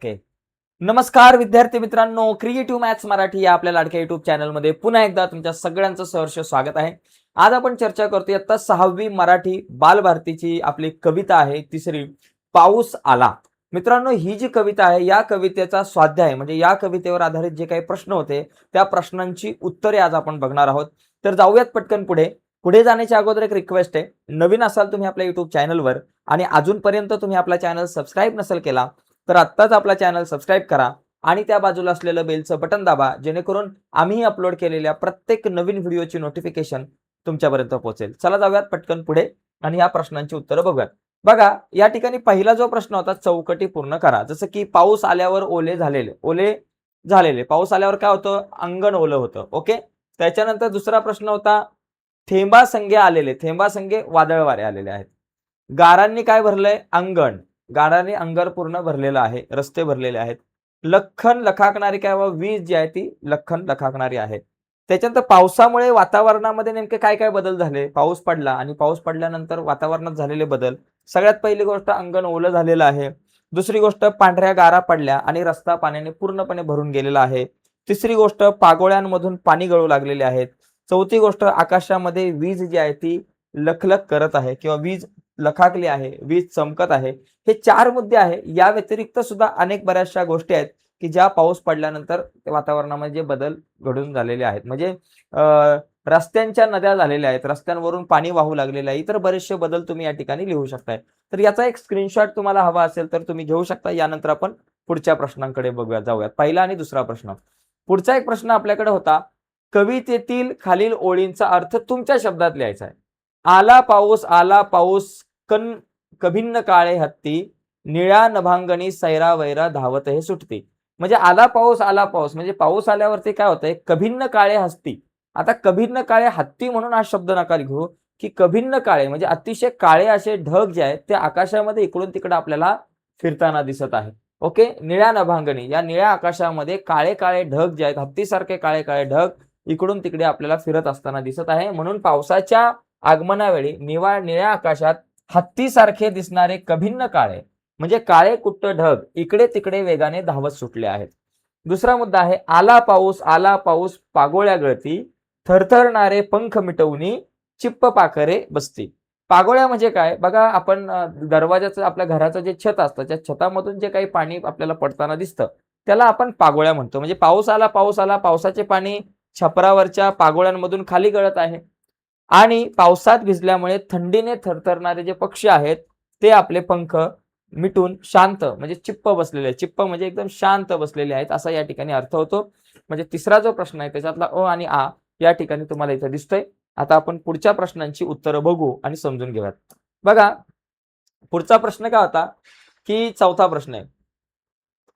Okay. नमस्कार विद्यार्थी मित्रांनो, क्रिएटिव्ह मॅथ्स मराठी या आपल्या लाडक्या युट्यूब चॅनलमध्ये पुन्हा एकदा तुमच्या सगळ्यांचं सहर्ष स्वागत आहे. आज आपण चर्चा करतोय आता 6वी मराठी बालभारतीची आपली कविता आहे तिसरी, पाऊस आला. मित्रांनो, ही जी कविता आहे या कवितेचा स्वाध्याय म्हणजे या कवितेवर आधारित जे काही प्रश्न होते त्या प्रश्नांची उत्तरे आज आपण बघणार आहोत. तर जाऊयात पटकन पुढे. पुढे जाण्याच्या अगोदर एक रिक्वेस्ट आहे, नवीन असाल तुम्ही आपल्या युट्यूब चॅनलवर आणि अजूनपर्यंत तुम्ही आपला चॅनल सबस्क्राईब नसेल केला तर आत्ताच आपला चॅनल सबस्क्राईब करा आणि त्या बाजूला असलेलं बेलचं बटन दाबा, जेणेकरून आम्ही अपलोड केलेल्या प्रत्येक नवीन व्हिडिओची नोटिफिकेशन तुमच्यापर्यंत पोहोचेल. चला जाऊयात पटकन पुढे आणि या प्रश्नांची उत्तरं बघूयात. बघा, या ठिकाणी पहिला जो प्रश्न होता, चौकटी पूर्ण करा. जसं की पाऊस आल्यावर ओले झालेले पाऊस आल्यावर काय होतं, अंगण ओलं होतं. ओके. त्याच्यानंतर दुसरा प्रश्न होता, थेंबासंगे आलेले, थेंबासंगे वादळ वारे आलेले आहेत. गारांनी काय भरलंय, अंगण, गाडाने अंगर पूर्ण भरलेलं आहे, रस्ते भरलेले आहेत. लखन लखाकणारी काय, वीज जी आहे ती लखन लखाकणारी आहे. त्याच्यानंतर पावसामुळे वातावरणामध्ये नेमके काय काय बदल झाले, पाऊस पडला आणि पाऊस पडल्यानंतर वातावरणात झालेले बदल. सगळ्यात पहिली गोष्ट, अंगण ओलं झालेलं आहे. दुसरी गोष्ट, पांढऱ्या गारा पडल्या आणि रस्ता पाण्याने पूर्णपणे भरून गेलेला आहे. तिसरी गोष्ट, पागोळ्यांमधून पाणी गळू लागलेले आहेत. चौथी गोष्ट, आकाशामध्ये वीज जी आहे ती लखलख करत आहे किंवा वीज लखाकली आहे, वीज चमकत आहे. हे 4 मुद्दे आहे. या व्यतिरिक्त सुद्धा अनेक बऱ्याचशा गोष्टी आहेत की ज्या पाऊस पडल्यानंतर वातावरणामध्ये बदल घडून झालेले आहेत. म्हणजे रस्त्यांच्या नद्या झालेल्या आहेत, रस्त्यांवरून पाणी वाहू लागलेलं आहे. इतर बरेचसे बदल तुम्ही या ठिकाणी लिहू शकताय. तर याचा एक स्क्रीनशॉट तुम्हाला हवा असेल तर तुम्ही घेऊ शकता. यानंतर आपण पुढच्या प्रश्नांकडे जाऊयात. पहिला आणि दुसरा प्रश्न. पुढचा एक प्रश्न आपल्याकडे होता, कवितेतील खालील ओळींचा अर्थ तुमच्या शब्दात लिहायचा आहे. आला पाऊस कभिन्न काळे हत्ती, निळ्या नभांगणी सैरा वैरा धावत हे सुटती. म्हणजे आला पाऊस म्हणजे पाऊस आल्यावरती काय होतंय, कभिन्न काळे हत्ती. आता कभिन्न काळे हत्ती म्हणून हा शब्द नका घेऊ, की कभिन्न काळे म्हणजे अतिशय काळे असे ढग जे आहेत ते आकाशामध्ये इकडून तिकडे आपल्याला फिरताना दिसत आहे. ओके. निळ्या नभांगणी, या निळ्या आकाशामध्ये काळे काळे ढग जे आहेत, हत्तीसारखे काळे काळे ढग इकडून तिकडे आपल्याला फिरत असताना दिसत आहे. म्हणून पावसाच्या आगमनावेळी निळ्या आकाशात हत्तीसारखे दिसणारे कभिन्न काळे म्हणजे काळे कुट्ट ढग इकडे तिकडे वेगाने धावत सुटले आहेत. दुसरा मुद्दा आहे, आला पाऊस पागोळ्या गळती, थरथरणारे पंख मिटवून चिप्प पाखरे बसती. पागोळ्या म्हणजे काय बघा, आपण दरवाजाचं आपल्या घराचं जे छत असतं त्या छतामधून जे काही पाणी आपल्याला पडताना दिसतं त्याला आपण पागोळ्या म्हणतो. म्हणजे पाऊस आला, पावसाचे पाणी छपरावरच्या पागोळ्यांमधून खाली गळत आहे आणि पावसात भिजल्यामुळे थंडीने थरथरणारे जे पक्षी आहेत ते आपले पंख मिटून शांत म्हणजे चिप्प बसलेले आहेत. चिप्प म्हणजे एकदम शांत बसलेले आहेत असा या ठिकाणी अर्थ होतो. म्हणजे तिसरा जो प्रश्न आहे त्याच्यातला अ आणि आ या ठिकाणी तुम्हाला इथं दिसतोय. आता आपण पुढच्या प्रश्नांची उत्तरं बघू आणि समजून घेऊयात. बघा, पुढचा प्रश्न काय होता, की चौथा प्रश्न आहे,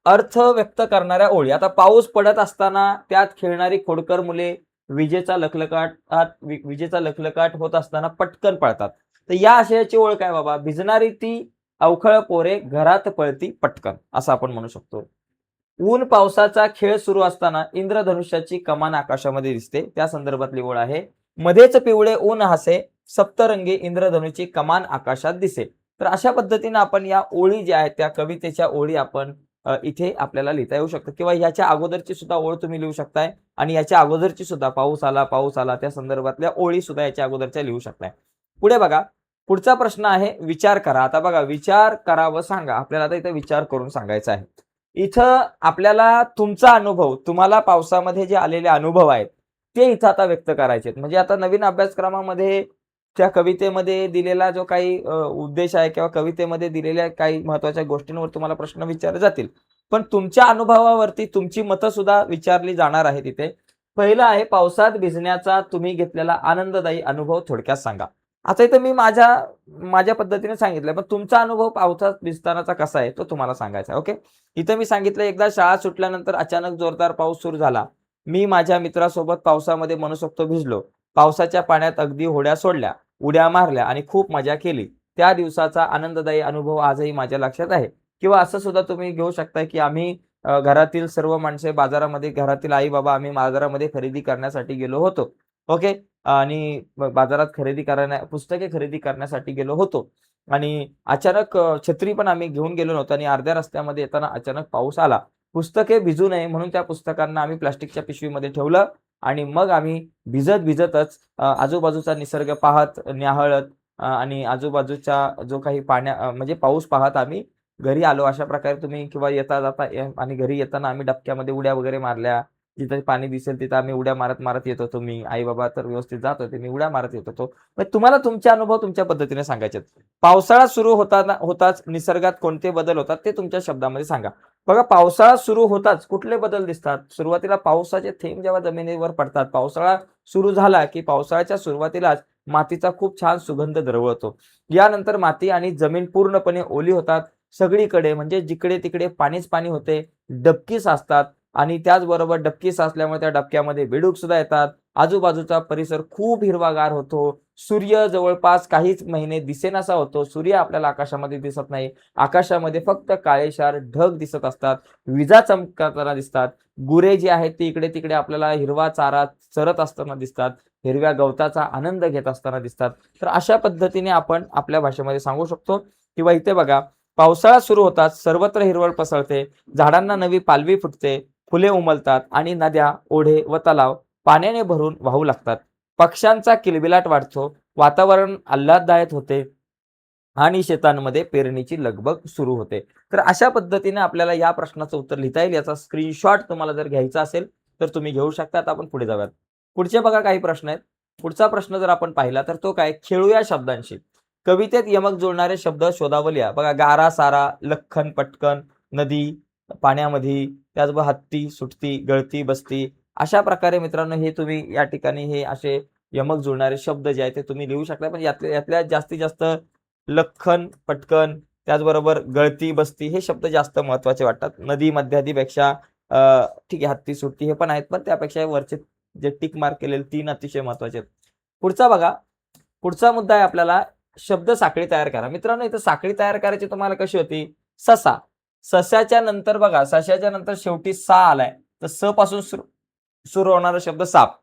अर्थ व्यक्त करणाऱ्या ओळी. आता पाऊस पडत असताना त्यात खेळणारी खोडकर मुले विजेचा लखलखाट होत असताना पटकन पळतात. तर या आशयाची ओळ काय बाबा, भिजणारी ती अवखळ पोरे घरात पळती पटकन असं आपण म्हणू शकतो. ऊन पावसाचा खेळ सुरू असताना इंद्रधनुष्याची कमान आकाशामध्ये दिसते, त्या संदर्भातली ओळ आहे. मध्येच पिवळे ऊन हसे, सप्तरंगी इंद्रधनुची कमान आकाशात दिसे. तर अशा पद्धतीने आपण या ओळी ज्या आहेत त्या कवितेच्या ओळी आपण इथे आपल्याला लिहिता येऊ शकतं किंवा याच्या अगोदरची सुद्धा ओळ तुम्ही लिहू शकताय आणि याच्या अगोदरची सुद्धा पाऊस आला त्या संदर्भातल्या ओळी सुद्धा याच्या अगोदरच्या लिहू शकताय. पुढे बघा, पुढचा प्रश्न आहे, विचार करा. आता बघा, विचार करा व सांगा. आपल्याला आता इथे विचार करून सांगायचा आहे. इथं आपल्याला तुमचा अनुभव, तुम्हाला पावसामध्ये जे आलेले अनुभव आहेत ते इथं आता व्यक्त करायचे आहेत. म्हणजे आता नवीन अभ्यासक्रमामध्ये त्या कवितेमध्ये दिलेला जो काही उद्देश आहे किंवा कवितेमध्ये दिलेल्या काही महत्वाच्या गोष्टींवर तुम्हाला प्रश्न विचारले जातील, पण तुमच्या अनुभवावरती तुमची मतं सुद्धा विचारली जाणार आहेत इथे. पहिलं आहे, पावसात भिजण्याचा तुम्ही घेतलेला आनंददायी अनुभव थोडक्यात सांगा. आता इथं मी माझ्या पद्धतीने सांगितलं, पण तुमचा अनुभव पावसात भिजतानाचा कसा आहे तो तुम्हाला सांगायचा आहे. ओके. इथं मी सांगितलं, एकदा शाळा सुटल्यानंतर अचानक जोरदार पाऊस सुरू झाला. मी माझ्या मित्रासोबत पावसामध्ये मनसोक्त भिजलो. पावसाच्या पाण्यात अगदी होड्या सोडल्या, उड्या मारल्या आणि खूप मजा केली. त्या दिवसाचा आनंददायी अनुभव आजही माझ्या लक्षात आहे. किंवा असं सुद्धा तुम्ही घेऊ शकता, की आम्ही घरातील सर्व माणसे बाजारामध्ये, घरातील आई बाबा आम्ही बाजारामध्ये खरेदी करण्यासाठी गेलो होतो. ओके. आणि बाजारात पुस्तके खरेदी करण्यासाठी गेलो होतो. आणि अचानक छत्री पण आम्ही घेऊन गेलो नव्हतो आणि अर्ध्या रस्त्यामध्ये येताना अचानक पाऊस आला. पुस्तके भिजू नये म्हणून त्या पुस्तकांना आम्ही प्लास्टिकच्या पिशवीमध्ये ठेवलं आणि मग आम्ही भिजतच आजूबाजूचा निसर्ग पाहत, न्याहाळत आणि आजूबाजूचा जो काही म्हणजे पाऊस पाहत आम्ही घरी आलो. अशा प्रकारे तुम्ही किंवा येता-जाता आणि घरी येताना आम्ही डबक्यामध्ये उड्या वगैरे मारल्या. जिथे पाणी दिसेल तिथं आम्ही उड्या मारत येत होतो मी. आई-बाबा तर व्यवस्थित जात होते. मी उड्या मारत येत होतो. मग तुम्हाला तुमचे अनुभव तुमच्या पद्धतीने सांगायचे आहेत. पावसाळा सुरू होताच निसर्गात कोणते बदल होतात ते तुमच्या शब्दामध्ये सांगा. बघा पावसाळा सुरू होताच कुठले बदल दिसतात? सुरुवातीला पावसाचे थेंब जेव्हा जमिनीवर पडतात, पावसाळा सुरू झाला की पावसाळ्याच्या सुरुवातीलाच मातीचा खूप छान सुगंध दरवळतो. यानंतर माती आणि जमीन पूर्णपणे ओली होतात. सगळीकडे म्हणजे जिकडे-तिकडे पाणीच पाणी होते. डबकी साचतात आणि त्याचबरोबर डबकी साचल्यामुळे त्या डबक्यामध्ये बेडूक सुद्धा येतात. आजूबाजूचा परिसर खूप हिरवागार होतो. सूर्य जवळपास काहीच महिने दिसेनासा होतो. सूर्य आपल्याला आकाशामध्ये दिसत नाही. आकाशामध्ये फक्त काळेशार ढग दिसत असतात. विजा चमकताना दिसतात. गुरे जी आहेत ती इकडे-तिकडे आपल्याला हिरवा चारा चरत असताना दिसतात. हिरव्या गवताचा आनंद घेत असताना दिसतात. तर अशा पद्धतीने आपण आपल्या भाषेमध्ये सांगू शकतो किंवा इथे बघा पावसाळा सुरू होताच सर्वत्र हिरवळ पसरते. झाडांना नवी पालवी फुटते. फुले उमलतात आणि नद्या, ओढे व तलाव पाण्याने भरून वाहू लागतात. पक्ष्यांचा किलबिलाट वाढतो. वातावरण आल्हाददायक होते आणि शेतांमध्ये पेरणीची लगबग सुरू होते. तर अशा पद्धतीने आपल्याला या प्रश्नाचं उत्तर लिहिता येईल. याचा स्क्रीनशॉट तुम्हाला जर घ्यायचा असेल तर तुम्ही घेऊ शकता. आता आपण पुढे जाऊयात. पुढचे बघा काही प्रश्न आहेत. पुढचा प्रश्न जर आपण पाहिला तर तो काय खेळूया शब्दांशी. कवितेत यमक जुळणारे शब्द शोधावं लिहा. बघा गारा, सारा, लख्खन, पटकन, नदी, पाण्यामध्ये, त्याचबरोबर हत्ती, सुटती, गळती, बसती. अशा प्रकारे मित्रांनो हे तुम्ही या ठिकाणी हे असे यमक जुळणारे शब्द जे आहेत ते तुम्ही लिहू शकता. पण यातल्या जास्तीत जास्त लख्खन, पटकन, त्याचबरोबर गळती, बसती हे शब्द जास्त महत्त्वाचे वाटतात. नदी, मध्यादीपेक्षा ठीक आहे हत्ती, सुटती हे पण आहेत. पण त्यापेक्षा वरचे जे टिक मार्क केलेले 3 अतिशय महत्त्वाचे आहेत. पुढचा बघा, पुढचा मुद्दा आहे आपल्याला शब्द साखळी तयार करा. मित्रांनो इथं साखळी तयार करायची तुम्हाला कशी होती? ससा. सश्याच्या नंतर बघा, सश्याच्या नंतर शेवटी सा आलाय. तर स पासून सुरू होणारा शब्द साप.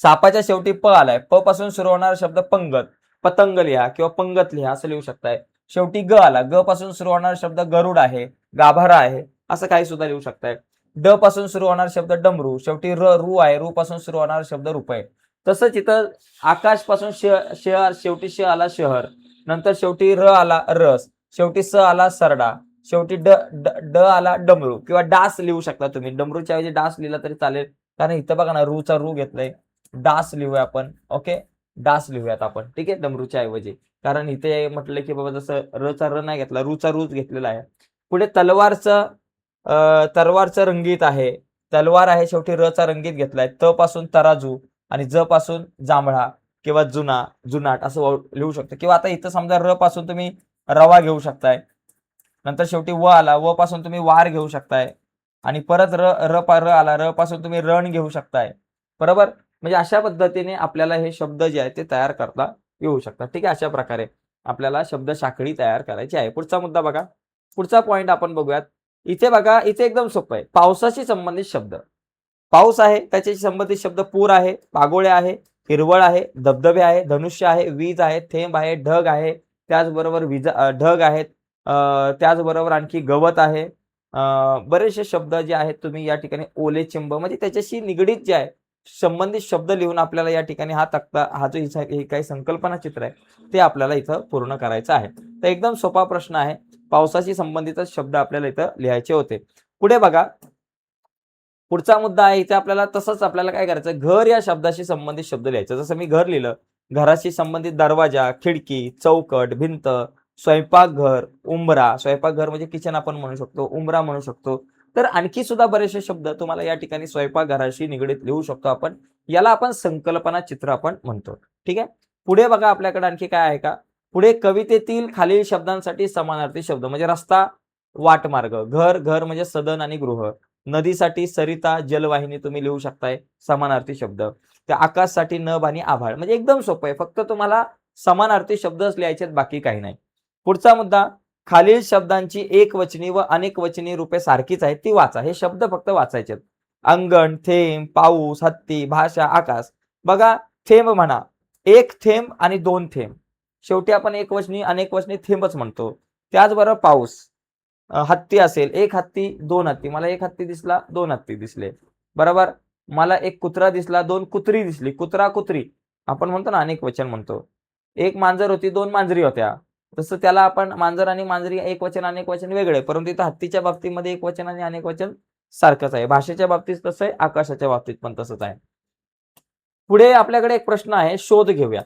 सापाच्या शेवटी प आलाय. प पासून सुरू होणारा शब्द पंगत. पतंग लिहा किंवा पंगत लिहा असं लिहू शकताय. शेवटी ग आला. ग पासून सुरू होणारा शब्द गरुड आहे, गाभारा आहे असं काही सुद्धा लिहू शकताय. ड पासून सुरू होणारा शब्द डमरू. शेवटी रू आहे. रू पासून सुरू होणारा शब्द रुपये. तसंच इथं आकाश पासून शहर शेवटी आला शहर. नंतर शेवटी आला रस. शेवटी आला सरडा. शेवटी ड आला डमरू किंवा डास लिहू शकता तुम्ही. डमरूच्या ऐवजी डास लिहिला तरी चालेल. कारण इथं बघा ना रूचा रू घेतलंय. डास लिहूया आपण. ओके. डास लिहूयात आपण. ठीक आहे. डमरूच्या ऐवजी. कारण इथे म्हटलं की बाबा जसं रचा र नाही घेतला. रूचा रूच घेतलेला आहे. पुढे तलवारचं रंगीत आहे. तलवार आहे शेवटी रचा रंगीत घेतलाय. त पासून तराजू आणि ज पासून जांभळा किंवा जुनाट असं लिहू शकतो. किंवा आता इथं समजा र पासून तुम्ही रवा घेऊ शकताय. नंतर शेवटी व आला. व पासून तुम्ही वार घेऊ शकताय. आणि परत र आला. र पासून तुम्ही रण घेऊ शकताय. बरोबर? म्हणजे अशा पद्धतीने आपल्याला हे शब्द जे आहेत ते तयार करता येऊ शकतात. ठीक आहे. अशा प्रकारे आपल्याला शब्द साखळी तयार करायची आहे. पुढचा मुद्दा बघा. पुढचा पॉइंट आपण बघूयात. इथे बघा, इथे एकदम सोपं आहे. पावसाशी संबंधित शब्द. पाऊस आहे, त्याच्याशी संबंधित शब्द पूर आहे, पागोळ्या आहे, हिरवळ आहे, धबधबे आहे, धनुष्य आहे, वीज आहे, थेंब आहे, ढग आहे, त्याचबरोबर ढग आहेत, त्याचबरोबर आणखी गवत आहे. बरेचसे शब्द जे आहेत तुम्ही या ठिकाणी ओले चिंब म्हणजे त्याच्याशी निगडीत जे आहे संबंधित शब्द लिहून आपल्याला या ठिकाणी हा जो ही काही संकल्पना चित्र आहे ते आपल्याला इथं पूर्ण करायचं आहे. तर एकदम सोपा प्रश्न आहे. पावसाशी संबंधितच शब्द आपल्याला इथं लिहायचे होते. पुढे बघा. पुढचा मुद्दा आहे इथे आपल्याला तसंच आपल्याला काय करायचं घर या शब्दाशी संबंधित शब्द लिहायचे. जसं मी घर लिहिलं. घराशी संबंधित दरवाजा, खिडकी, चौकट, भिंत, स्वयंपाकघर, उंबरा. स्वयंपाकघर म्हणजे किचन आपण म्हणू शकतो. उंबरा म्हणू शकतो. तर आणखी सुद्धा बरेचसे शब्द तुम्हाला या ठिकाणी स्वयंपाकघराशी निगडीत लिहू शकतो आपण. याला आपण संकल्पना चित्र आपण म्हणतो. ठीक आहे. पुढे बघा आपल्याकडे आणखी काय आहे का? पुढे कवितेतील खालील शब्दांसाठी समानार्थी शब्द म्हणजे रस्ता, वाटमार्ग, घर म्हणजे सदन आणि गृह. नदीसाठी सरिता, जलवाहिनी तुम्ही लिहू शकताय समानार्थी शब्द. त्या आकाशसाठी नभ आणि आभाळ म्हणजे एकदम सोपं आहे. फक्त तुम्हाला समानार्थी शब्दच लिहायचे आहेत, बाकी काही नाही. पुढचा मुद्दा खालील शब्दांची एकवचनी व अनेकवचनी रूपे सारखीच आहेत ती वाचा. हे शब्द फक्त वाचायचे आहेत. अंगण, थेंब, पाऊस, हत्ती, भाषा, आकाश. बघा थेंब म्हणा. एक थेंब आणि दोन थेंब. शेवटी आपण एकवचनी अनेकवचनी थेंबच म्हणतो. त्याचबरोबर पाऊस, हत्ती असेल, एक हत्ती, दोन हत्ती. मला एक हत्ती दिसला, दोन हत्ती दिसले. बरोबर? मला एक कुत्रा दिसला, दोन कुत्री दिसली. कुत्रा, कुत्री आपण म्हणतो ना अनेकवचन म्हणतो. एक मांजर होती, दोन मांजरी होत्या. तसं त्याला आपण मांजर आणि मांजरी एकवचन, अनेकवचन वेगळे. परंतु इथं हत्तीच्या बाबतीमध्ये एकवचन आणि अनेकवचन सारखंच आहे. भाषेच्या बाबतीत तसं आहे, आकाशाच्या बाबतीत पण तसंच आहे. पुढे आपल्याकडे एक प्रश्न आहे, शोध घेऊया.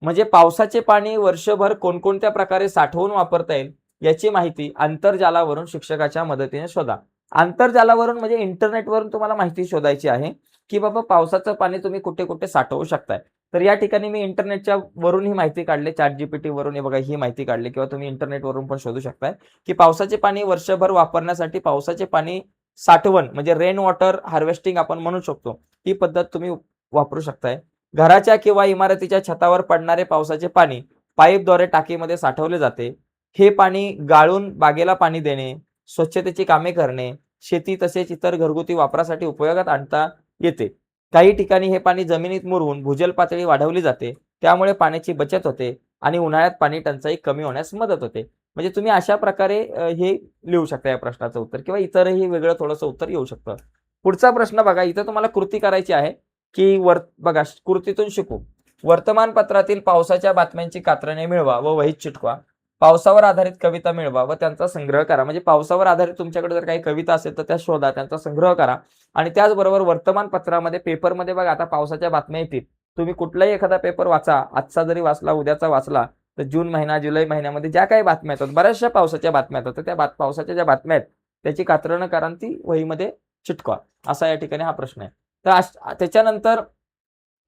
म्हणजे पावसाचे पाणी वर्षभर कोणकोणत्या प्रकारे साठवून वापरता येईल याची माहिती आंतरजालावरून शिक्षकाच्या मदतीने शोधा. आंतरजालावरून म्हणजे इंटरनेटवरून तुम्हाला माहिती शोधायची आहे, की बाबा पावसाचं पाणी तुम्ही कुठे-कुठे साठवू शकताय. तर या ठिकाणी मी इंटरनेटच्या वरून ही माहिती काढली, ChatGPT वरून हे बघा ही माहिती काढली किंवा तुम्ही इंटरनेटवरून पण शोधू शकताय, की पावसाचे पाणी वर्षभर वापरण्यासाठी पावसाचे पाणी साठवण म्हणजे रेन वॉटर हार्वेस्टिंग आपण म्हणू शकतो. ही पद्धत तुम्ही वापरू शकताय. घराच्या किंवा इमारतीच्या छतावर पडणारे पावसाचे पाणी पाईपद्वारे टाकीमध्ये साठवले जाते. हे पाणी गाळून बागेला पाणी देणे, स्वच्छतेची कामे करणे, शेती तसेच इतर घरगुती वापरासाठी उपयोगात आणता येते. काही ठिकाणी हे पाणी जमिनीत मुरवून भूजल पातळी वाढवली जाते. त्यामुळे पाण्याची बचत होते आणि उन्हाळ्यात पाणी टंचाई कमी होण्यास मदत होते. म्हणजे तुम्ही अशा प्रकारे हे लिहू शकता या प्रश्नाचं उत्तर किंवा इतरही वेगळं थोडंसं उत्तर येऊ शकतं. पुढचा प्रश्न बघा, इथं तुम्हाला कृती करायची आहे, की बघा कृतीतून शिकू. वर्तमानपत्रातील पावसाच्या बातम्यांची कात्रणे मिळवा व वहीत चिटकवा. पावसावर आधारित कविता मिळवा व त्यांचा संग्रह करा. म्हणजे पावसावर आधारित तुमच्याकडे जर काही कविता असेल तर त्या शोधा, त्यांचा संग्रह करा. आणि त्याचबरोबर वर्तमानपत्रामध्ये पेपरमध्ये बघा आता पावसाच्या बातम्या येतील. तुम्ही कुठलाही एखादा पेपर वाचा, आजचा जरी वाचला, उद्याचा वाचला, तर जून महिना, जुलै महिन्यामध्ये ज्या काही बातम्या येतात, बऱ्याचशा पावसाच्या बातम्या येतात, तर त्या पावसाच्या ज्या बातम्या आहेत त्याची कात्रणं करा आणि ती वहीमध्ये चिटकवा. असा या ठिकाणी हा प्रश्न आहे. तर त्याच्यानंतर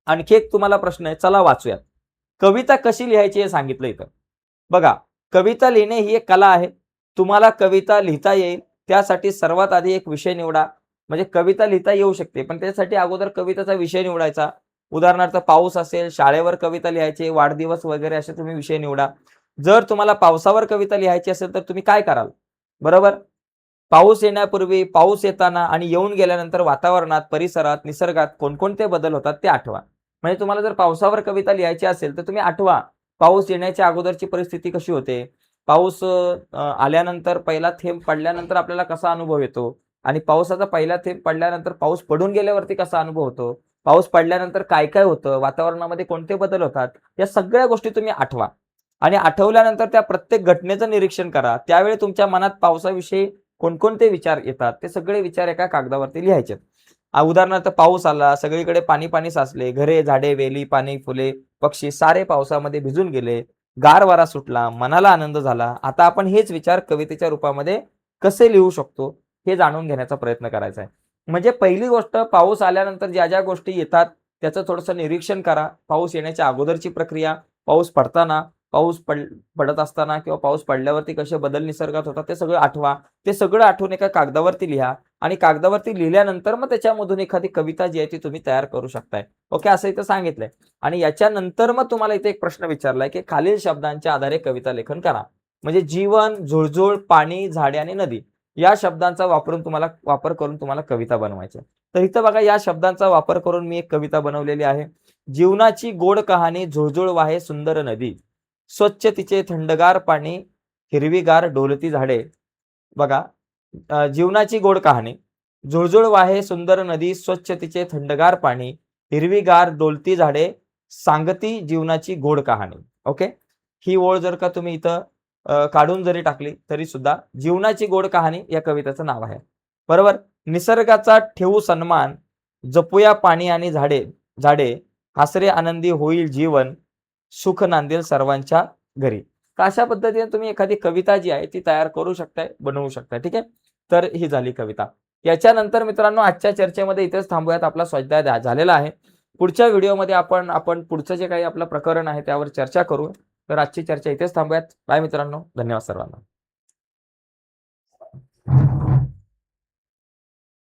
आणखी एक तुम्हाला प्रश्न आहे, चला वाचूयात. कविता कशी लिहायची हे सांगितलं इथं. बघा, कविता लिहिणे ही एक कला आहे. तुम्हाला कविता लिहिता येईल त्यासाठी सर्वात आधी एक विषय निवडा. म्हणजे कविता लिहिता येऊ शकते, पण त्यासाठी अगोदर कवितेचा विषय निवडायचा. उदाहरणार्थ पाऊस असेल, शाळेवर कविता लिहायची, वाढदिवस वगैरे असे तुम्ही विषय निवडा. जर तुम्हाला पावसावर कविता लिहायची असेल तर तुम्ही काय कराल? बरोबर? पाऊस येण्यापूर्वी, पाऊस येताना आणि येऊन गेल्यानंतर वातावरणात, परिसरात, निसर्गात कोणकोणते बदल होतात ते आठवा. म्हणजे तुम्हाला जर पावसावर कविता लिहायची असेल तर तुम्ही आठवा, पाऊस येण्याच्या अगोदरची परिस्थिती कशी होते? पाऊस आल्यानंतर पहिला थेंब पडल्यानंतर आपल्याला कसा अनुभव येतो? आणि पावसाचा पहिला थेंब पडल्यानंतर पाऊस पडून गेल्यावरती कसा अनुभव होतो? पाऊस पडल्यानंतर काय-काय होतं? वातावरणामध्ये कोणते बदल होतात? या सगळ्या गोष्टी तुम्ही आठवा. आणि आठवल्यानंतर त्या प्रत्येक घटनेचं निरीक्षण करा. त्यावेळी तुमच्या मनात पावसाविषयी कोणकोणते विचार येतात, ते सगळे विचार एका कागदावरती लिहायचे. उदाहरणार्थ पाऊस आला, सगळीकडे पाणी-पाणी साचले, घरे, झाडे, वेली, पाने, फुले, पक्षी सारे पावसामध्ये भिजून गेले. गार वारा सुटला, मनाला आनंद झाला. आता आपण हेच विचार कवितेच्या रूपामध्ये कसे लिहू शकतो, हे जाणून घेण्याचा प्रयत्न करायचा आहे. म्हणजे पहिली गोष्ट पाऊस आल्यानंतर ज्या-ज्या गोष्टी येतात, त्याचं थोडंसं निरीक्षण करा. पाऊस येण्याच्या अगोदरची प्रक्रिया, पाऊस पडताना, पाऊस पडत असताना किंवा पाऊस पडल्यावरती कसे बदल निसर्गात होतात ते सगळं आठवा. ते सगळं आठवून एका कागदावरती लिहा आणि कागदावरती लिहिल्यानंतर मग त्याच्यामधून एखादी कविता जी आहे ती तुम्ही तयार करू शकताय. ओके, असं इथं सांगितलंय. आणि याच्यानंतर मग तुम्हाला इथे एक प्रश्न विचारलाय, की खालील शब्दांच्या आधारे कविता लेखन करा. म्हणजे जीवन, झुळझुळ, पाणी, झाडे आणि नदी या शब्दांचा वापर करून तुम्हाला कविता बनवायची. तर इथं बघा या शब्दांचा वापर करून मी एक कविता बनवलेली आहे. जीवनाची गोड कहाणी, झुळझुळ वाहे सुंदर नदी, स्वच्छ तिचे थंडगार पाणी, हिरवीगार डोलती झाडे. बघा, जीवनाची गोड कहाणी, झुळझुळ वाहे सुंदर नदी, स्वच्छ तिचे थंडगार पाणी, हिरवीगार डोलती झाडे, सांगती जीवनाची गोड कहाणी. ओके, ही ओळ जर का तुम्ही इथं काढून जरी टाकली तरी सुद्धा जीवनाची गोड कहाणी या कवितेचं नाव आहे. बरोबर? निसर्गाचा ठेवू सन्मान, जपूया पाणी आणि झाडे झाडे, हासरे आनंदी होईल जीवन, सुख नांदेल सर्वांच्या घरी. तर अशा पद्धतीने तुम्ही एखादी कविता जी आहे ती तयार करू शकताय, बनवू शकताय. ठीक आहे? तर ही झाली कविता. याच्यानंतर मित्रांनो आजच्या चर्चेमध्ये इथेच थांबूयात. आपला स्वाध्याय झालेला आहे. पुढच्या व्हिडिओमध्ये आपण पुढचं जे काही आपलं प्रकरण आहे त्यावर चर्चा करू. तर आजची चर्चा इथेच थांबूयात. बाय मित्रांनो. धन्यवाद सर्वांना.